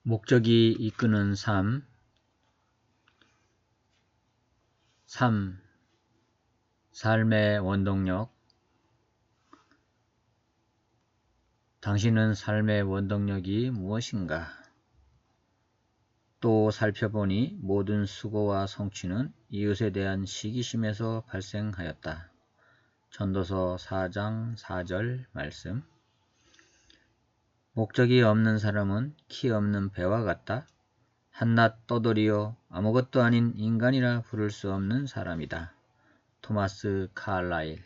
목적이 이끄는 삶. 3. 삶의 원동력. 당신은 삶의 원동력이 무엇인가? 또 살펴보니 모든 수고와 성취는 이웃에 대한 시기심에서 발생하였다. 전도서 4장 4절 말씀. 목적이 없는 사람은 키 없는 배와 같다. 한낱 떠돌이요 아무것도 아닌 인간이라 부를 수 없는 사람이다. 토마스 칼라일.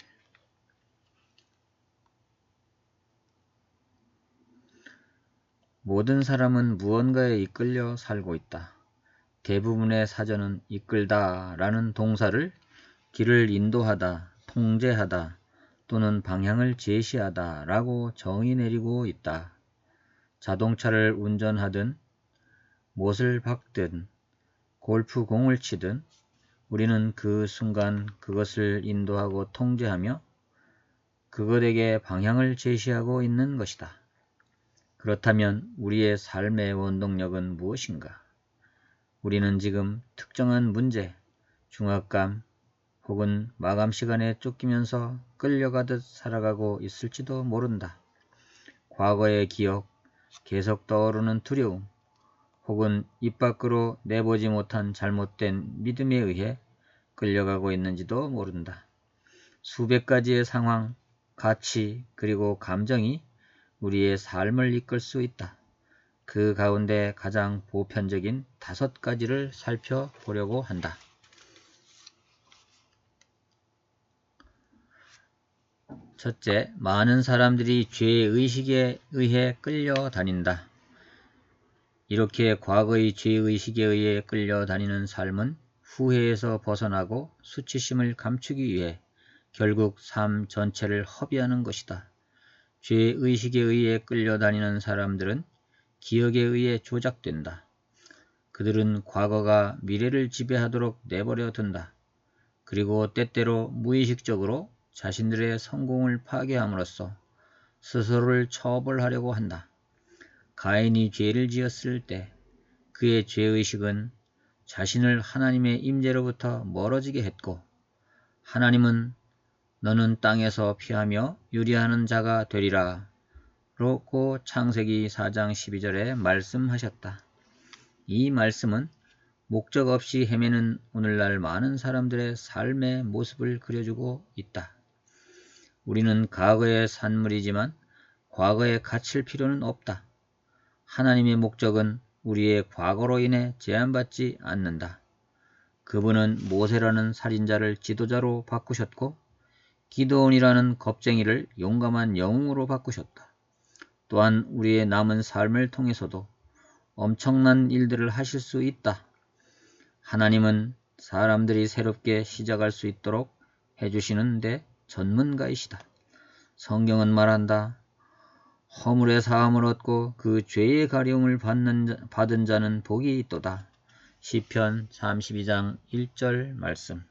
모든 사람은 무언가에 이끌려 살고 있다. 대부분의 사전은 이끌다 라는 동사를 길을 인도하다, 통제하다 또는 방향을 제시하다 라고 정의 내리고 있다. 자동차를 운전하든 못을 박든 골프공을 치든 우리는 그 순간 그것을 인도하고 통제하며 그것에게 방향을 제시하고 있는 것이다. 그렇다면 우리의 삶의 원동력은 무엇인가? 우리는 지금 특정한 문제, 중압감 혹은 마감 시간에 쫓기면서 끌려가듯 살아가고 있을지도 모른다. 과거의 기억, 계속 떠오르는 두려움, 혹은 입 밖으로 내보지 못한 잘못된 믿음에 의해 끌려가고 있는지도 모른다. 수백 가지의 상황, 가치, 그리고 감정이 우리의 삶을 이끌 수 있다. 그 가운데 가장 보편적인 5가지를 살펴보려고 한다. 첫째, 많은 사람들이 죄의식에 의해 끌려다닌다. 이렇게 과거의 죄의식에 의해 끌려다니는 삶은 후회에서 벗어나고 수치심을 감추기 위해 결국 삶 전체를 허비하는 것이다. 죄의식에 의해 끌려다니는 사람들은 기억에 의해 조작된다. 그들은 과거가 미래를 지배하도록 내버려 둔다. 그리고 때때로 무의식적으로 자신들의 성공을 파괴함으로써 스스로를 처벌하려고 한다. 가인이 죄를 지었을 때 그의 죄의식은 자신을 하나님의 임재로부터 멀어지게 했고 하나님은 너는 땅에서 피하며 유리하는 자가 되리라 라고 창세기 4장 12절에 말씀하셨다. 이 말씀은 목적 없이 헤매는 오늘날 많은 사람들의 삶의 모습을 그려주고 있다. 우리는 과거의 산물이지만 과거에 갇힐 필요는 없다. 하나님의 목적은 우리의 과거로 인해 제한받지 않는다. 그분은 모세라는 살인자를 지도자로 바꾸셨고 기드온이라는 겁쟁이를 용감한 영웅으로 바꾸셨다. 또한 우리의 남은 삶을 통해서도 엄청난 일들을 하실 수 있다. 하나님은 사람들이 새롭게 시작할 수 있도록 해주시는데 전문가이시다. 성경은 말한다. 허물의 사함을 얻고 그 죄의 가려움을 받은 자는 복이 있도다. 시편 32장 1절 말씀.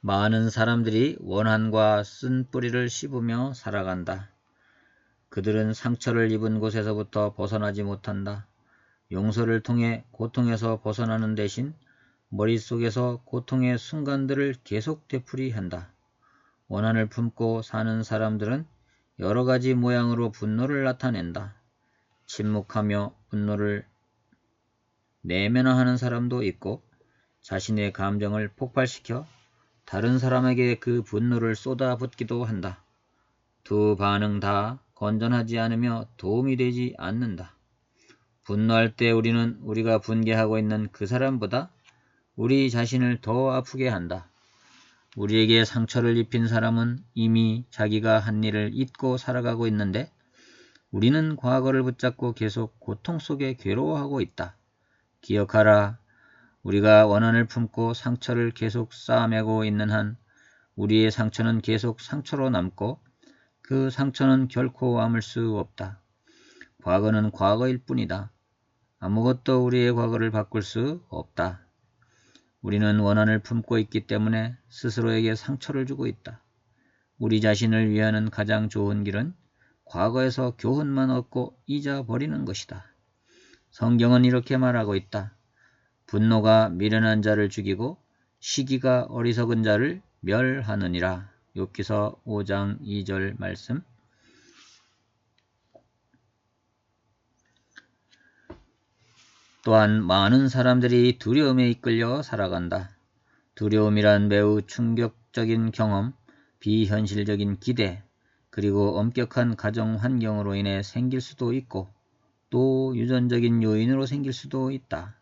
많은 사람들이 원한과 쓴 뿌리를 씹으며 살아간다. 그들은 상처를 입은 곳에서부터 벗어나지 못한다. 용서를 통해 고통에서 벗어나는 대신 머릿속에서 고통의 순간들을 계속 되풀이한다. 원한을 품고 사는 사람들은 여러 가지 모양으로 분노를 나타낸다. 침묵하며 분노를 내면화하는 사람도 있고 자신의 감정을 폭발시켜 다른 사람에게 그 분노를 쏟아붓기도 한다. 두 반응 다 건전하지 않으며 도움이 되지 않는다. 분노할 때 우리는 우리가 분개하고 있는 그 사람보다 우리 자신을 더 아프게 한다. 우리에게 상처를 입힌 사람은 이미 자기가 한 일을 잊고 살아가고 있는데 우리는 과거를 붙잡고 계속 고통 속에 괴로워하고 있다. 기억하라. 우리가 원한을 품고 상처를 계속 쌓아매고 있는 한 우리의 상처는 계속 상처로 남고 그 상처는 결코 아물 수 없다. 과거는 과거일 뿐이다. 아무것도 우리의 과거를 바꿀 수 없다. 우리는 원한을 품고 있기 때문에 스스로에게 상처를 주고 있다. 우리 자신을 위하는 가장 좋은 길은 과거에서 교훈만 얻고 잊어버리는 것이다. 성경은 이렇게 말하고 있다. 분노가 미련한 자를 죽이고 시기가 어리석은 자를 멸하느니라. 욥기서 5장 2절 말씀. 또한 많은 사람들이 두려움에 이끌려 살아간다. 두려움이란 매우 충격적인 경험, 비현실적인 기대, 그리고 엄격한 가정 환경으로 인해 생길 수도 있고 또 유전적인 요인으로 생길 수도 있다.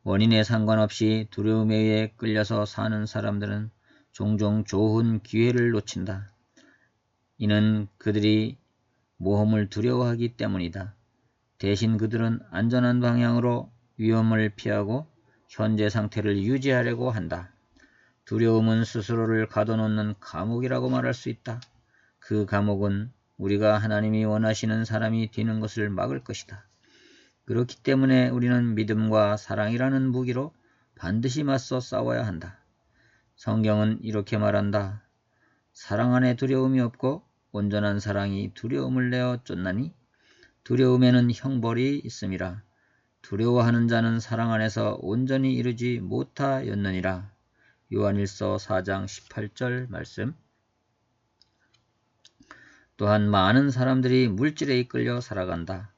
원인에 상관없이 두려움에 의해 끌려서 사는 사람들은 종종 좋은 기회를 놓친다. 이는 그들이 모험을 두려워하기 때문이다. 대신 그들은 안전한 방향으로 위험을 피하고 현재 상태를 유지하려고 한다. 두려움은 스스로를 가둬놓는 감옥이라고 말할 수 있다. 그 감옥은 우리가 하나님이 원하시는 사람이 되는 것을 막을 것이다. 그렇기 때문에 우리는 믿음과 사랑이라는 무기로 반드시 맞서 싸워야 한다. 성경은 이렇게 말한다. 사랑 안에 두려움이 없고 온전한 사랑이 두려움을 내어 쫓나니 두려움에는 형벌이 있음이라. 두려워하는 자는 사랑 안에서 온전히 이루지 못하였느니라. 요한일서 4장 18절 말씀. 또한 많은 사람들이 물질에 이끌려 살아간다.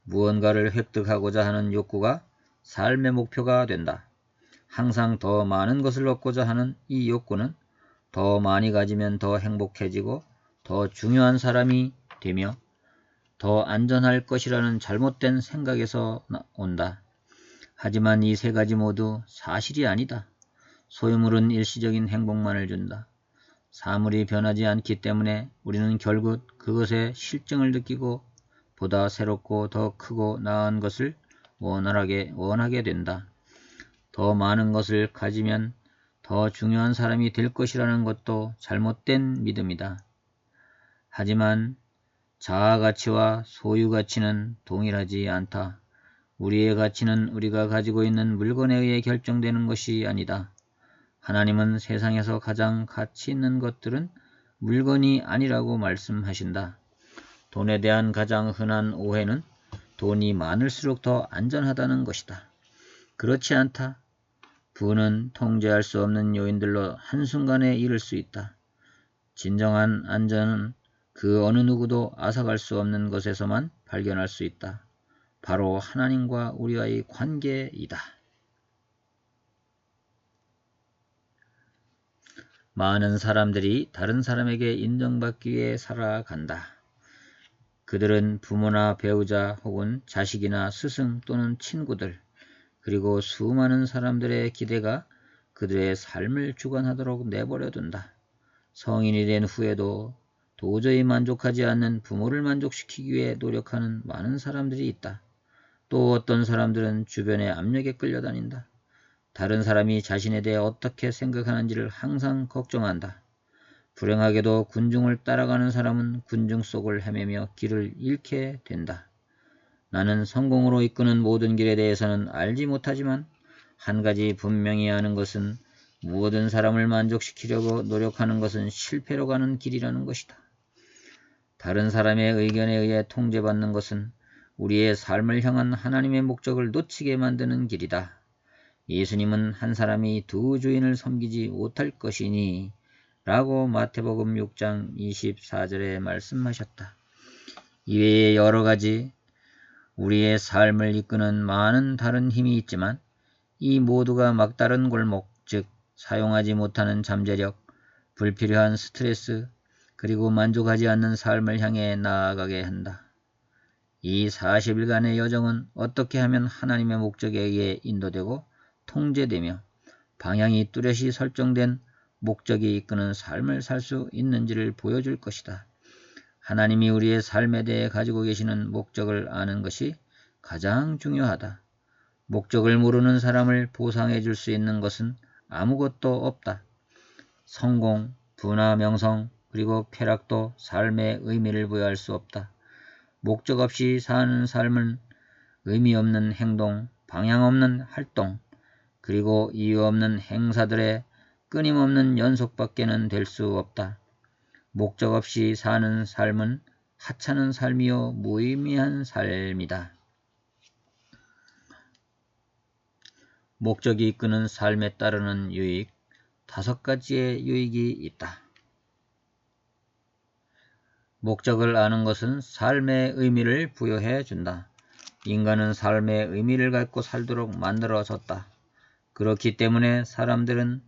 무언가를 획득하고자 하는 욕구가 삶의 목표가 된다. 항상 더 많은 것을 얻고자 하는 이 욕구는 더 많이 가지면 더 행복해지고 더 중요한 사람이 되며 더 안전할 것이라는 잘못된 생각에서 온다. 하지만 이 세 가지 모두 사실이 아니다. 소유물은 일시적인 행복만을 준다. 사물이 변하지 않기 때문에 우리는 결국 그것의 실증을 느끼고 보다 새롭고 더 크고 나은 것을 원하게 된다. 더 많은 것을 가지면 더 중요한 사람이 될 것이라는 것도 잘못된 믿음이다. 하지만 자아 가치와 소유 가치는 동일하지 않다. 우리의 가치는 우리가 가지고 있는 물건에 의해 결정되는 것이 아니다. 하나님은 세상에서 가장 가치 있는 것들은 물건이 아니라고 말씀하신다. 돈에 대한 가장 흔한 오해는 돈이 많을수록 더 안전하다는 것이다. 그렇지 않다. 부는 통제할 수 없는 요인들로 한순간에 이룰 수 있다. 진정한 안전은 그 어느 누구도 앗아갈 수 없는 것에서만 발견할 수 있다. 바로 하나님과 우리와의 관계이다. 많은 사람들이 다른 사람에게 인정받기 위해 살아간다. 그들은 부모나 배우자 혹은 자식이나 스승 또는 친구들 그리고 수많은 사람들의 기대가 그들의 삶을 주관하도록 내버려둔다. 성인이 된 후에도 도저히 만족하지 않는 부모를 만족시키기 위해 노력하는 많은 사람들이 있다. 또 어떤 사람들은 주변의 압력에 끌려다닌다. 다른 사람이 자신에 대해 어떻게 생각하는지를 항상 걱정한다. 불행하게도 군중을 따라가는 사람은 군중 속을 헤매며 길을 잃게 된다. 나는 성공으로 이끄는 모든 길에 대해서는 알지 못하지만 한 가지 분명히 아는 것은 모든 사람을 만족시키려고 노력하는 것은 실패로 가는 길이라는 것이다. 다른 사람의 의견에 의해 통제받는 것은 우리의 삶을 향한 하나님의 목적을 놓치게 만드는 길이다. 예수님은 한 사람이 두 주인을 섬기지 못할 것이니 라고 마태복음 6장 24절에 말씀하셨다. 이외에 여러 가지 우리의 삶을 이끄는 많은 다른 힘이 있지만 이 모두가 막다른 골목, 즉 사용하지 못하는 잠재력, 불필요한 스트레스, 그리고 만족하지 않는 삶을 향해 나아가게 한다. 이 40일간의 여정은 어떻게 하면 하나님의 목적에 의해 인도되고 통제되며 방향이 뚜렷이 설정된 목적이 이끄는 삶을 살 수 있는지를 보여줄 것이다. 하나님이 우리의 삶에 대해 가지고 계시는 목적을 아는 것이 가장 중요하다. 목적을 모르는 사람을 보상해 줄 수 있는 것은 아무것도 없다. 성공, 부나 명성, 그리고 쾌락도 삶의 의미를 부여할 수 없다. 목적 없이 사는 삶은 의미 없는 행동, 방향 없는 활동, 그리고 이유 없는 행사들의 끊임없는 연속밖에는 될 수 없다. 목적 없이 사는 삶은 하찮은 삶이요 무의미한 삶이다. 목적이 이끄는 삶에 따르는 유익, 5가지의 유익이 있다. 목적을 아는 것은 삶의 의미를 부여해 준다. 인간은 삶의 의미를 갖고 살도록 만들어졌다. 그렇기 때문에 사람들은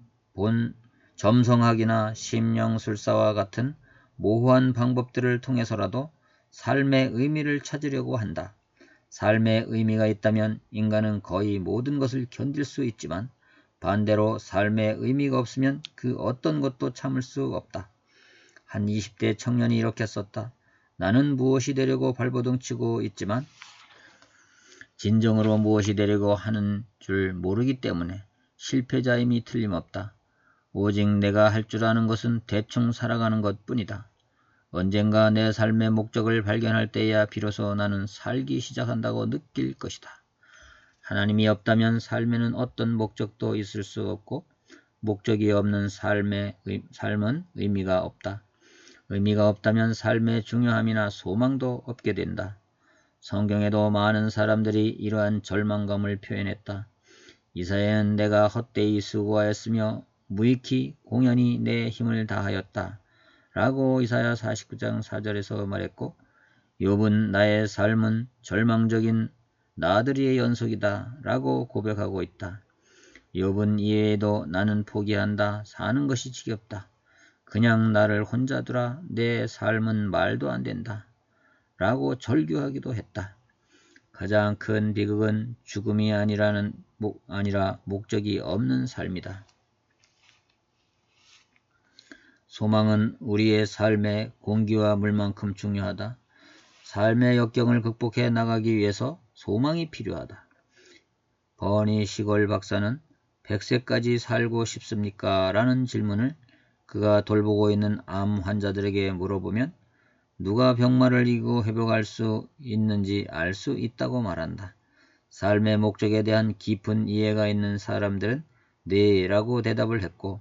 점성학이나 심령술사와 같은 모호한 방법들을 통해서라도 삶의 의미를 찾으려고 한다. 삶의 의미가 있다면 인간은 거의 모든 것을 견딜 수 있지만 반대로 삶의 의미가 없으면 그 어떤 것도 참을 수 없다. 한 20대 청년이 이렇게 썼다. 나는 무엇이 되려고 발버둥치고 있지만 진정으로 무엇이 되려고 하는 줄 모르기 때문에 실패자임이 틀림없다. 오직 내가 할 줄 아는 것은 대충 살아가는 것뿐이다. 언젠가 내 삶의 목적을 발견할 때야 비로소 나는 살기 시작한다고 느낄 것이다. 하나님이 없다면 삶에는 어떤 목적도 있을 수 없고 목적이 없는 삶은 의미가 없다. 의미가 없다면 삶의 중요함이나 소망도 없게 된다. 성경에도 많은 사람들이 이러한 절망감을 표현했다. 이사야는 내가 헛되이 수고하였으며 무익히 공연히 내 힘을 다하였다. 라고 이사야 49장 4절에서 말했고 욥은 나의 삶은 절망적인 나들이의 연속이다 라고 고백하고 있다. 욥은 이외에도 나는 포기한다. 사는 것이 지겹다. 그냥 나를 혼자 두라. 내 삶은 말도 안 된다. 라고 절규하기도 했다. 가장 큰 비극은 죽음이 아니라 목적이 없는 삶이다. 소망은 우리의 삶의 공기와 물만큼 중요하다. 삶의 역경을 극복해 나가기 위해서 소망이 필요하다. 버니 시걸 박사는 100세까지 살고 싶습니까? 라는 질문을 그가 돌보고 있는 암 환자들에게 물어보면 누가 병마를 이기고 회복할 수 있는지 알 수 있다고 말한다. 삶의 목적에 대한 깊은 이해가 있는 사람들은 네 라고 대답을 했고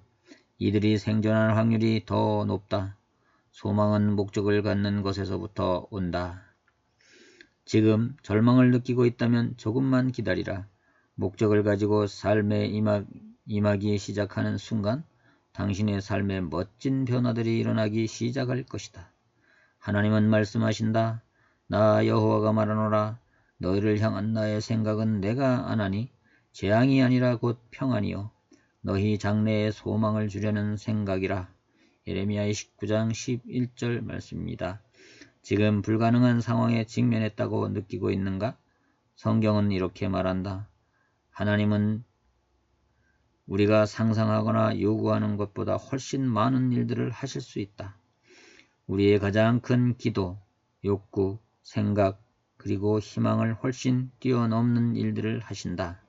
이들이 생존할 확률이 더 높다. 소망은 목적을 갖는 것에서부터 온다. 지금 절망을 느끼고 있다면 조금만 기다리라. 목적을 가지고 삶에 임하기 시작하는 순간 당신의 삶에 멋진 변화들이 일어나기 시작할 것이다. 하나님은 말씀하신다. 나 여호와가 말하노라. 너희를 향한 나의 생각은 내가 아나니 재앙이 아니라 곧 평안이요 너희 장래에 소망을 주려는 생각이라. 예레미야 29장 11절 말씀입니다. 지금 불가능한 상황에 직면했다고 느끼고 있는가? 성경은 이렇게 말한다. 하나님은 우리가 상상하거나 요구하는 것보다 훨씬 많은 일들을 하실 수 있다. 우리의 가장 큰 기도, 욕구, 생각, 그리고 희망을 훨씬 뛰어넘는 일들을 하신다.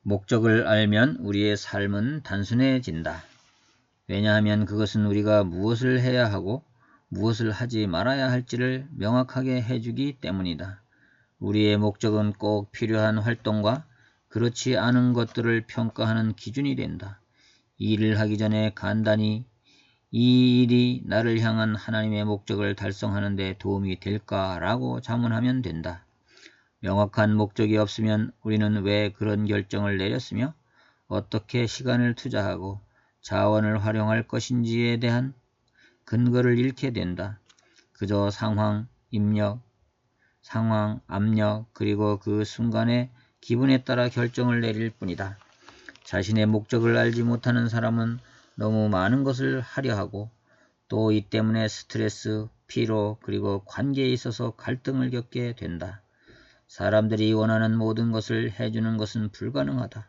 목적을 알면 우리의 삶은 단순해진다. 왜냐하면 그것은 우리가 무엇을 해야 하고 무엇을 하지 말아야 할지를 명확하게 해주기 때문이다. 우리의 목적은 꼭 필요한 활동과 그렇지 않은 것들을 평가하는 기준이 된다. 이 일을 하기 전에 간단히 이 일이 나를 향한 하나님의 목적을 달성하는 데 도움이 될까라고 자문하면 된다. 명확한 목적이 없으면 우리는 왜 그런 결정을 내렸으며 어떻게 시간을 투자하고 자원을 활용할 것인지에 대한 근거를 잃게 된다. 그저 상황, 압력, 그리고 그 순간의 기분에 따라 결정을 내릴 뿐이다. 자신의 목적을 알지 못하는 사람은 너무 많은 것을 하려 하고 또 이 때문에 스트레스, 피로, 그리고 관계에 있어서 갈등을 겪게 된다. 사람들이 원하는 모든 것을 해주는 것은 불가능하다.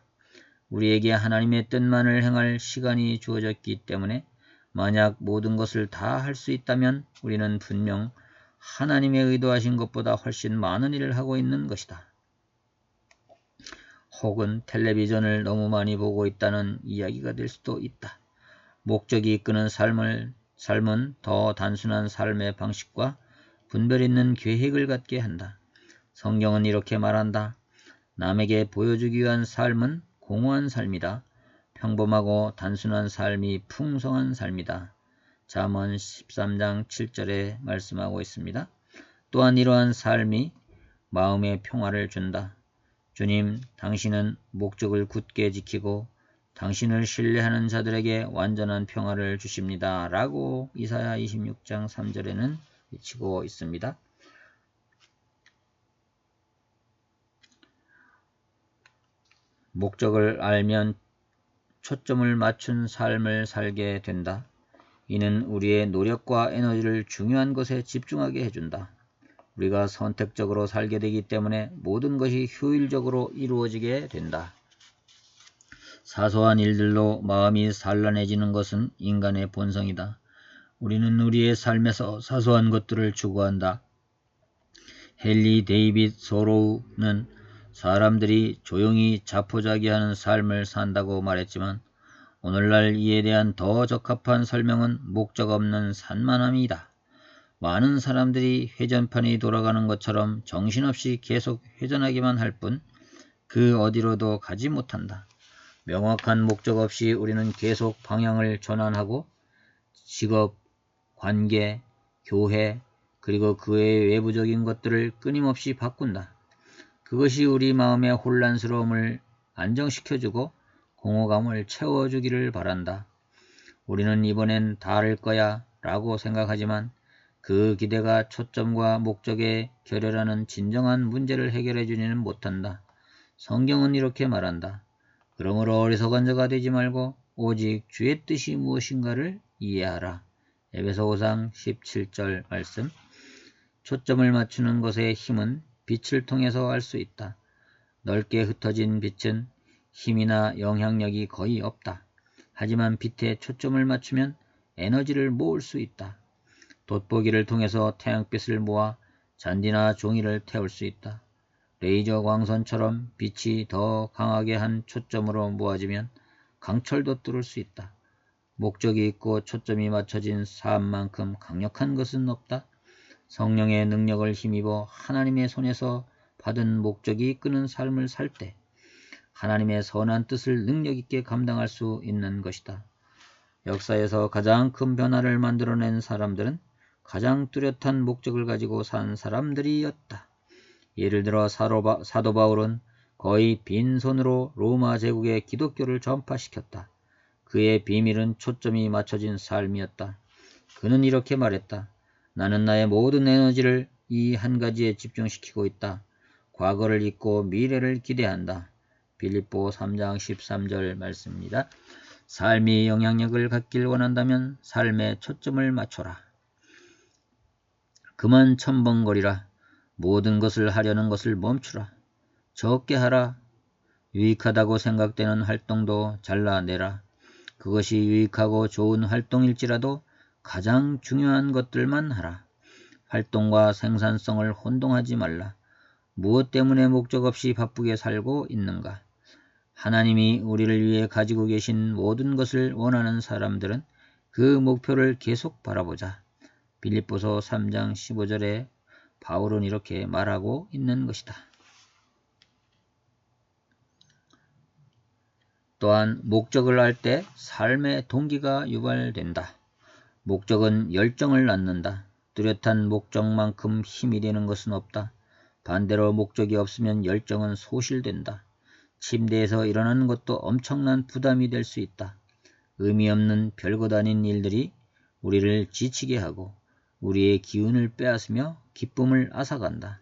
우리에게 하나님의 뜻만을 행할 시간이 주어졌기 때문에 만약 모든 것을 다 할 수 있다면 우리는 분명 하나님의 의도하신 것보다 훨씬 많은 일을 하고 있는 것이다. 혹은 텔레비전을 너무 많이 보고 있다는 이야기가 될 수도 있다. 목적이 이끄는 삶은 더 단순한 삶의 방식과 분별 있는 계획을 갖게 한다. 성경은 이렇게 말한다. 남에게 보여주기 위한 삶은 공허한 삶이다. 평범하고 단순한 삶이 풍성한 삶이다. 잠언 13장 7절에 말씀하고 있습니다. 또한 이러한 삶이 마음의 평화를 준다. 주님, 당신은 목적을 굳게 지키고 당신을 신뢰하는 자들에게 완전한 평화를 주십니다. 라고 이사야 26장 3절에는 외치고 있습니다. 목적을 알면 초점을 맞춘 삶을 살게 된다. 이는 우리의 노력과 에너지를 중요한 것에 집중하게 해준다. 우리가 선택적으로 살게 되기 때문에 모든 것이 효율적으로 이루어지게 된다. 사소한 일들로 마음이 산란해지는 것은 인간의 본성이다. 우리는 우리의 삶에서 사소한 것들을 추구한다. 헨리 데이빗 소로우는 사람들이 조용히 자포자기하는 삶을 산다고 말했지만 오늘날 이에 대한 더 적합한 설명은 목적 없는 산만함이다. 많은 사람들이 회전판이 돌아가는 것처럼 정신없이 계속 회전하기만 할 뿐 그 어디로도 가지 못한다. 명확한 목적 없이 우리는 계속 방향을 전환하고 직업, 관계, 교회, 그리고 그 외의 외부적인 것들을 끊임없이 바꾼다. 그것이 우리 마음의 혼란스러움을 안정시켜주고 공허감을 채워주기를 바란다. 우리는 이번엔 다를 거야 라고 생각하지만 그 기대가 초점과 목적에 결여라는 진정한 문제를 해결해 주지는 못한다. 성경은 이렇게 말한다. 그러므로 어리석은 자가 되지 말고 오직 주의 뜻이 무엇인가를 이해하라. 에베소 5장 17절 말씀. 초점을 맞추는 것의 힘은 빛을 통해서 알 수 있다. 넓게 흩어진 빛은 힘이나 영향력이 거의 없다. 하지만 빛에 초점을 맞추면 에너지를 모을 수 있다. 돋보기를 통해서 태양빛을 모아 잔디나 종이를 태울 수 있다. 레이저 광선처럼 빛이 더 강하게 한 초점으로 모아지면 강철도 뚫을 수 있다. 목적이 있고 초점이 맞춰진 삶만큼 강력한 것은 없다. 성령의 능력을 힘입어 하나님의 손에서 받은 목적이 이끄는 삶을 살 때 하나님의 선한 뜻을 능력있게 감당할 수 있는 것이다. 역사에서 가장 큰 변화를 만들어낸 사람들은 가장 뚜렷한 목적을 가지고 산 사람들이었다. 예를 들어 사도 바울은 거의 빈손으로 로마 제국에 기독교를 전파시켰다. 그의 비밀은 초점이 맞춰진 삶이었다. 그는 이렇게 말했다. 나는 나의 모든 에너지를 이 한 가지에 집중시키고 있다. 과거를 잊고 미래를 기대한다. 빌립보 3장 13절 말씀입니다. 삶이 영향력을 갖길 원한다면 삶에 초점을 맞춰라. 그만 첨벙거리라. 모든 것을 하려는 것을 멈추라. 적게 하라. 유익하다고 생각되는 활동도 잘라내라. 그것이 유익하고 좋은 활동일지라도 가장 중요한 것들만 하라. 활동과 생산성을 혼동하지 말라. 무엇 때문에 목적 없이 바쁘게 살고 있는가? 하나님이 우리를 위해 가지고 계신 모든 것을 원하는 사람들은 그 목표를 계속 바라보자. 빌립보서 3장 15절에 바울은 이렇게 말하고 있는 것이다. 또한 목적을 알 때 삶의 동기가 유발된다. 목적은 열정을 낳는다. 뚜렷한 목적만큼 힘이 되는 것은 없다. 반대로 목적이 없으면 열정은 소실된다. 침대에서 일어나는 것도 엄청난 부담이 될 수 있다. 의미 없는 별것 아닌 일들이 우리를 지치게 하고 우리의 기운을 빼앗으며 기쁨을 앗아간다.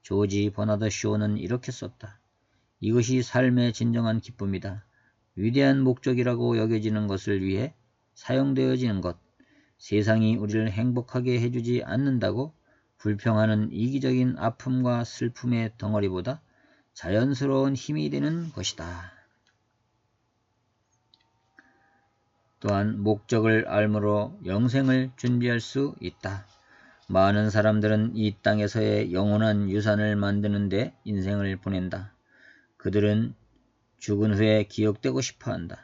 조지 버나드 쇼는 이렇게 썼다. 이것이 삶의 진정한 기쁨이다. 위대한 목적이라고 여겨지는 것을 위해 사용되어지는 것. 세상이 우리를 행복하게 해주지 않는다고 불평하는 이기적인 아픔과 슬픔의 덩어리보다 자연스러운 힘이 되는 것이다. 또한 목적을 알므로 영생을 준비할 수 있다. 많은 사람들은 이 땅에서의 영원한 유산을 만드는 데 인생을 보낸다. 그들은 죽은 후에 기억되고 싶어한다.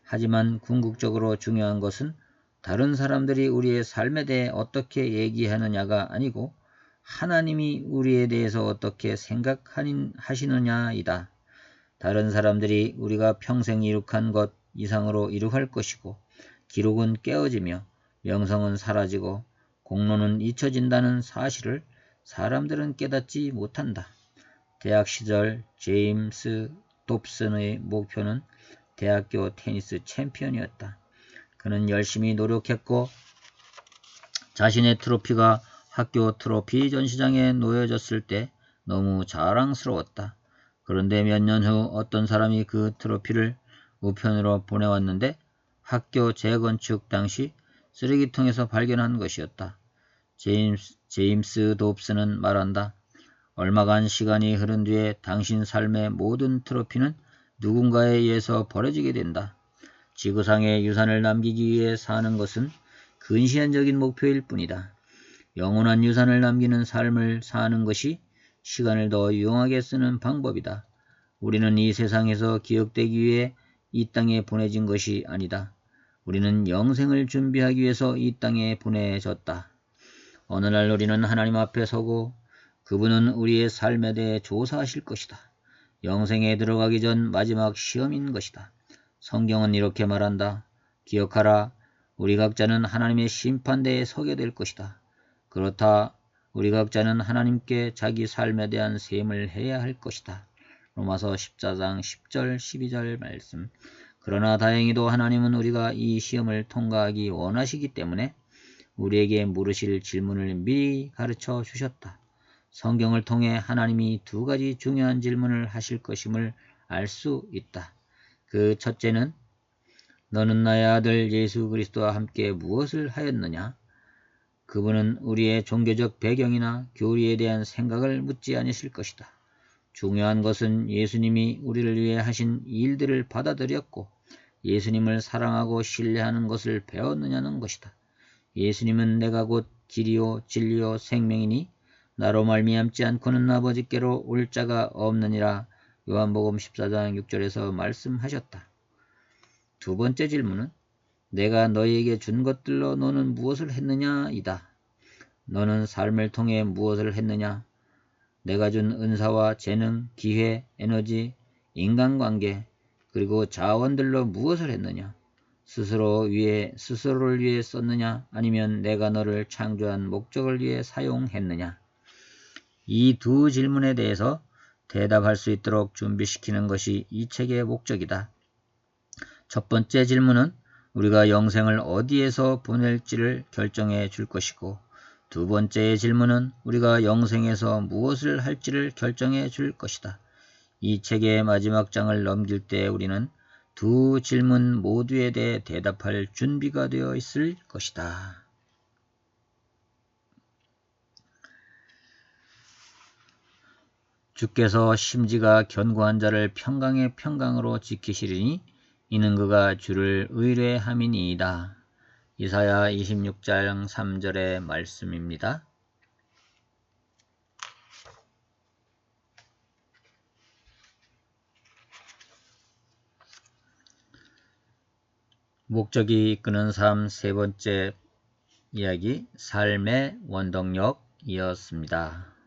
하지만 궁극적으로 중요한 것은 다른 사람들이 우리의 삶에 대해 어떻게 얘기하느냐가 아니고 하나님이 우리에 대해서 어떻게 생각하시느냐이다. 다른 사람들이 우리가 평생 이룩한 것 이상으로 이룩할 것이고 기록은 깨어지며 명성은 사라지고 공로는 잊혀진다는 사실을 사람들은 깨닫지 못한다. 대학 시절 제임스 돕슨의 목표는 대학교 테니스 챔피언이었다. 그는 열심히 노력했고 자신의 트로피가 학교 트로피 전시장에 놓여졌을 때 너무 자랑스러웠다. 그런데 몇 년 후 어떤 사람이 그 트로피를 우편으로 보내왔는데 학교 재건축 당시 쓰레기통에서 발견한 것이었다. 제임스 돕슨은 말한다. 얼마간 시간이 흐른 뒤에 당신 삶의 모든 트로피는 누군가에 의해서 버려지게 된다. 지구상에 유산을 남기기 위해 사는 것은 근시안적인 목표일 뿐이다. 영원한 유산을 남기는 삶을 사는 것이 시간을 더 유용하게 쓰는 방법이다. 우리는 이 세상에서 기억되기 위해 이 땅에 보내진 것이 아니다. 우리는 영생을 준비하기 위해서 이 땅에 보내졌다. 어느 날 우리는 하나님 앞에 서고 그분은 우리의 삶에 대해 조사하실 것이다. 영생에 들어가기 전 마지막 시험인 것이다. 성경은 이렇게 말한다. 기억하라. 우리 각자는 하나님의 심판대에 서게 될 것이다. 그렇다. 우리 각자는 하나님께 자기 삶에 대한 셈을 해야 할 것이다. 로마서 14장 10절 12절 말씀. 그러나 다행히도 하나님은 우리가 이 시험을 통과하기 원하시기 때문에 우리에게 물으실 질문을 미리 가르쳐 주셨다. 성경을 통해 하나님이 두 가지 중요한 질문을 하실 것임을 알 수 있다. 그 첫째는 너는 나의 아들 예수 그리스도와 함께 무엇을 하였느냐? 그분은 우리의 종교적 배경이나 교리에 대한 생각을 묻지 않으실 것이다. 중요한 것은 예수님이 우리를 위해 하신 일들을 받아들였고 예수님을 사랑하고 신뢰하는 것을 배웠느냐는 것이다. 예수님은 내가 곧 길이요 진리요 생명이니 나로 말미암지 않고는 아버지께로 올 자가 없느니라. 요한복음 14장 6절에서 말씀하셨다. 두 번째 질문은 내가 너희에게 준 것들로 너는 무엇을 했느냐 이다. 너는 삶을 통해 무엇을 했느냐? 내가 준 은사와 재능, 기회, 에너지, 인간관계, 그리고 자원들로 무엇을 했느냐? 스스로를 위해 썼느냐? 아니면 내가 너를 창조한 목적을 위해 사용했느냐? 이 두 질문에 대해서 대답할 수 있도록 준비시키는 것이 이 책의 목적이다. 첫 번째 질문은 우리가 영생을 어디에서 보낼지를 결정해 줄 것이고 두 번째 질문은 우리가 영생에서 무엇을 할지를 결정해 줄 것이다. 이 책의 마지막 장을 넘길 때 우리는 두 질문 모두에 대해 대답할 준비가 되어 있을 것이다. 주께서 심지가 견고한 자를 평강의 평강으로 지키시리니 이는 그가 주를 의뢰함이니이다. 이사야 26장 3절의 말씀입니다. 목적이 이끄는 삶 세 번째 이야기, 삶의 원동력이었습니다.